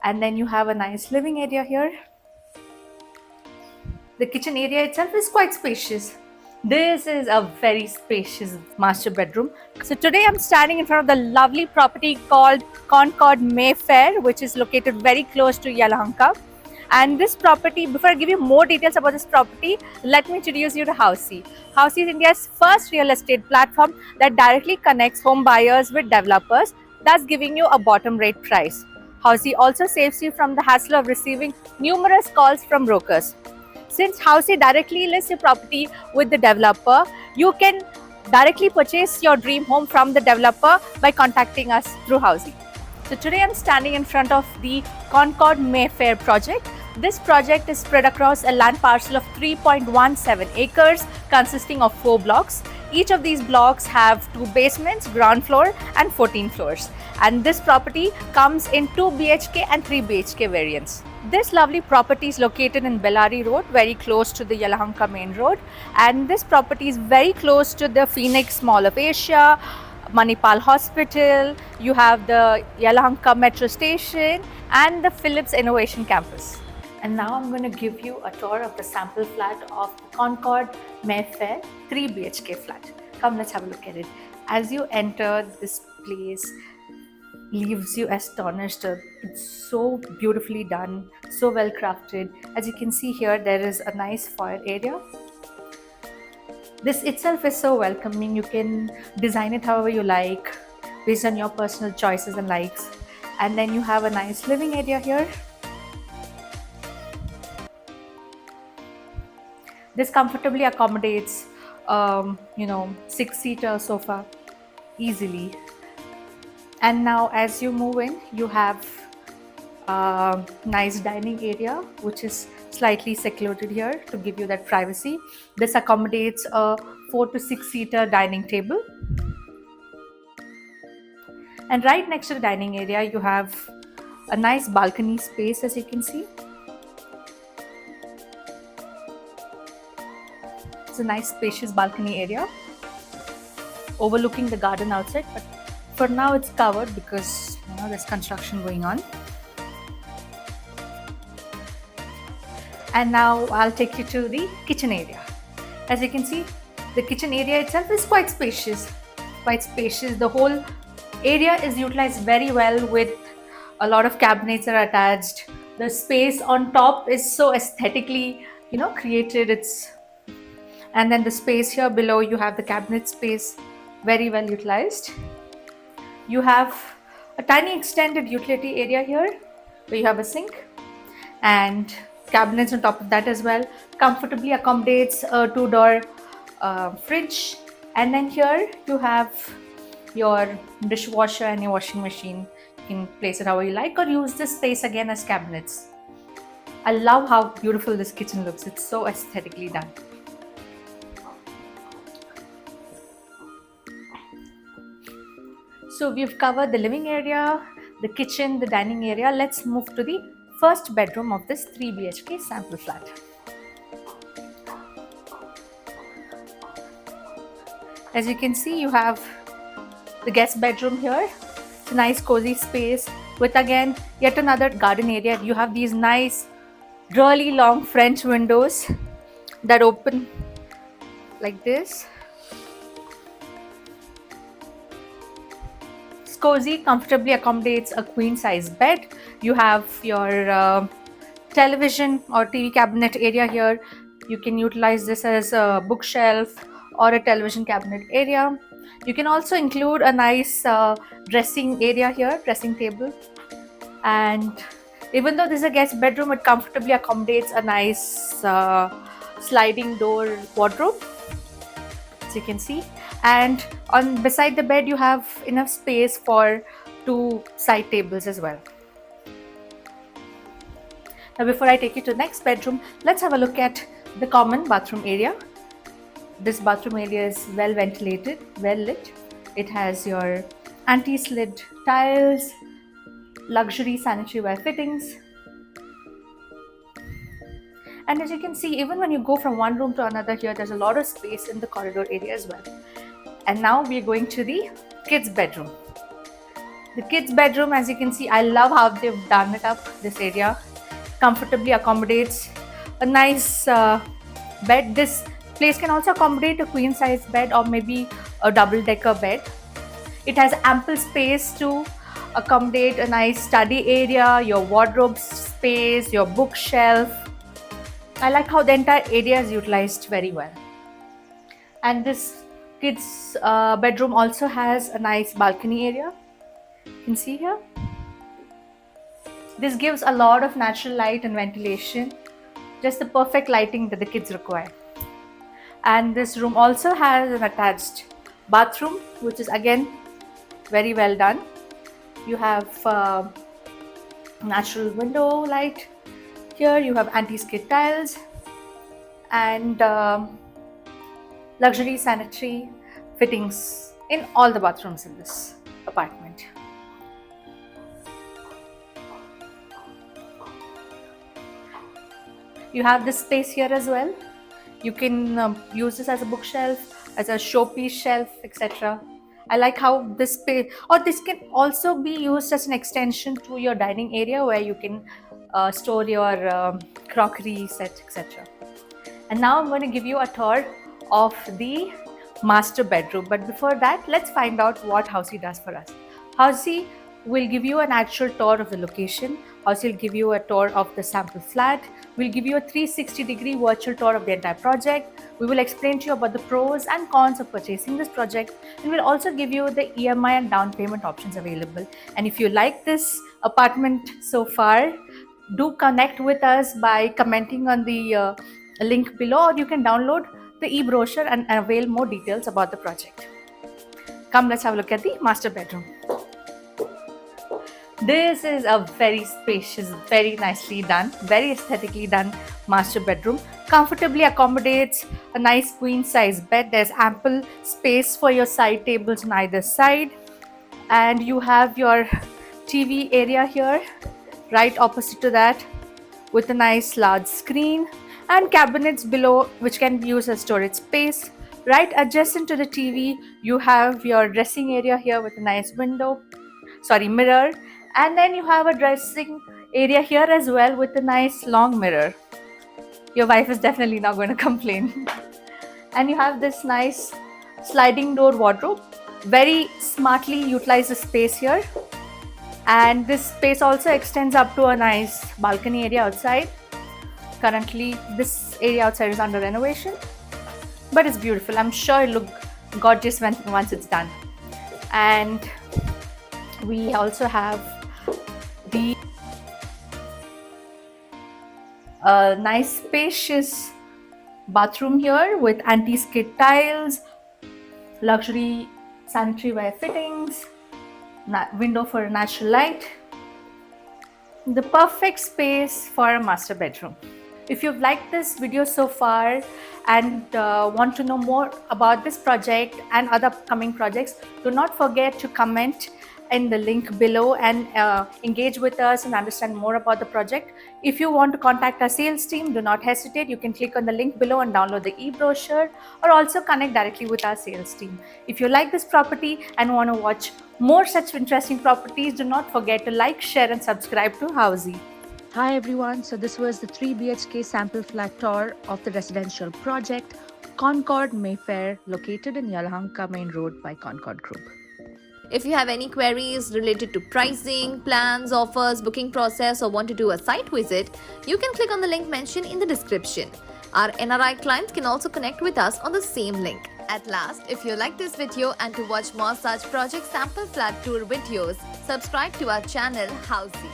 And then you have a nice living area here. The kitchen area itself is quite spacious. This is a very spacious master bedroom. So today I'm standing in front of the lovely property called Concord Mayfair, which is located very close to Yelahanka. And this property, before I give you more details about this property, let me introduce you to Housey. Housey is India's first real estate platform that directly connects home buyers with developers, thus giving you a bottom rate price. Housey also saves you from the hassle of receiving numerous calls from brokers. Since Housey directly lists your property with the developer, you can directly purchase your dream home from the developer by contacting us through Housey. So today I'm standing in front of the Concord Mayfair project. This project is spread across a land parcel of 3.17 acres consisting of 4 blocks. Each of these blocks have 2 basements, ground floor and 14 floors. And this property comes in 2 BHK and 3 BHK variants. This lovely property is located in Bellary Road, very close to the Yelahanka main road. And this property is very close to the Phoenix Mall of Asia, Manipal Hospital, you have the Yelahanka Metro Station and the Philips Innovation Campus. And now I'm going to give you a tour of the sample flat of the Concord Mayfair 3 BHK flat. Come, let's have a look at it. As you enter, this place leaves you astonished. It's so beautifully done, so well crafted. As you can see here, there is a nice foyer area. This itself is so welcoming. You can design it however you like based on your personal choices and likes. And then you have a nice living area here. This comfortably accommodates 6-seater sofa easily. And now as you move in, you have a nice dining area which is slightly secluded here to give you that privacy. This accommodates a 4 to 6-seater dining table. And right next to the dining area, you have a nice balcony space, as you can see. It's a nice spacious balcony area overlooking the garden outside, but for now it's covered because there's construction going on. And now I'll take you to the kitchen area. As you can see, the kitchen area itself is quite spacious. The whole area is utilized very well with a lot of cabinets are attached. The space on top is so aesthetically, created. And then the space here below, you have the cabinet space, very well utilized. You have a tiny extended utility area here where you have a sink and cabinets on top of that as well. Comfortably accommodates a 2-door fridge. And then here you have your dishwasher and your washing machine. You can place it however you like or use this space again as cabinets. I love how beautiful this kitchen looks. It's so aesthetically done. So we've covered the living area, the kitchen, the dining area. Let's move to the first bedroom of this 3 BHK sample flat. As you can see, you have the guest bedroom here. It's a nice cozy space with again yet another garden area. You have these nice really long French windows that open like this. It's cozy, comfortably accommodates a queen size bed. You have your television or TV cabinet area here. You can utilize this as a bookshelf or a television cabinet area. You can also include a nice dressing area here, dressing table. And even though this is a guest bedroom, it comfortably accommodates a nice sliding door wardrobe, as you can see. And beside the bed, you have enough space for 2 side tables as well. Now, before I take you to the next bedroom, let's have a look at the common bathroom area. This bathroom area is well ventilated, well lit. It has your anti-slid tiles, luxury sanitary ware fittings. And as you can see, even when you go from one room to another here, there's a lot of space in the corridor area as well. And now we're going to the kids' bedroom. The kids' bedroom, as you can see, I love how they've done it up. This area comfortably accommodates a nice bed. This place can also accommodate a queen size bed or maybe a double decker bed. It has ample space to accommodate a nice study area, your wardrobe space, your bookshelf. I like how the entire area is utilized very well. And this kids bedroom also has a nice balcony area. You can see here. This gives a lot of natural light and ventilation, just the perfect lighting that the kids require. And this room also has an attached bathroom, which is again very well done. You have natural window light. Here you have anti-skid tiles and luxury sanitary fittings in all the bathrooms in this apartment. You have this space here as well. You can use this as a bookshelf, as a showpiece shelf, etc. I like how this space, or this can also be used as an extension to your dining area where you can store your crockery set, etc. And now I'm going to give you a tour of the master bedroom. But before that, let's find out what Housey does for us. Housey will give you an actual tour of the location. Housey will give you a tour of the sample flat. We'll give you a 360-degree virtual tour of the entire project. We will explain to you about the pros and cons of purchasing this project, and we'll also give you the EMI and down payment options available. And if you like this apartment so far, do connect with us by commenting on the link below, or you can download the e-brochure and avail more details about the project. Come, let's have a look at the master bedroom. This is a very spacious, very nicely done, very aesthetically done master bedroom. Comfortably accommodates a nice queen size bed. There's ample space for your side tables on either side. And you have your TV area here, right opposite to that, with a nice large screen and cabinets below which can be used as storage space. Right adjacent to the TV, you have your dressing area here with a nice mirror. And then you have a dressing area here as well with a nice long mirror. Your wife is definitely not going to complain. And you have this nice sliding door wardrobe. Very smartly utilize the space here. And this space also extends up to a nice balcony area outside. Currently, this area outside is under renovation, but it's beautiful. I'm sure it'll look gorgeous once it's done. And we also have the nice spacious bathroom here with anti-skid tiles, luxury sanitary ware fittings, window for natural light. The perfect space for a master bedroom. If you've liked this video so far and want to know more about this project and other upcoming projects, do not forget to comment in the link below and engage with us and understand more about the project. If you want to contact our sales team, do not hesitate. You can click on the link below and download the e-brochure, or also connect directly with our sales team. If you like this property and want to watch more such interesting properties, do not forget to like, share and subscribe to Housey. Hi everyone, so this was the 3 BHK sample flat tour of the residential project Concord Mayfair, located in Yelahanka Main Road by Concord Group. If you have any queries related to pricing, plans, offers, booking process, or want to do a site visit, you can click on the link mentioned in the description. Our NRI clients can also connect with us on the same link. At last, if you like this video and to watch more such project sample flat tour videos, subscribe to our channel Housey.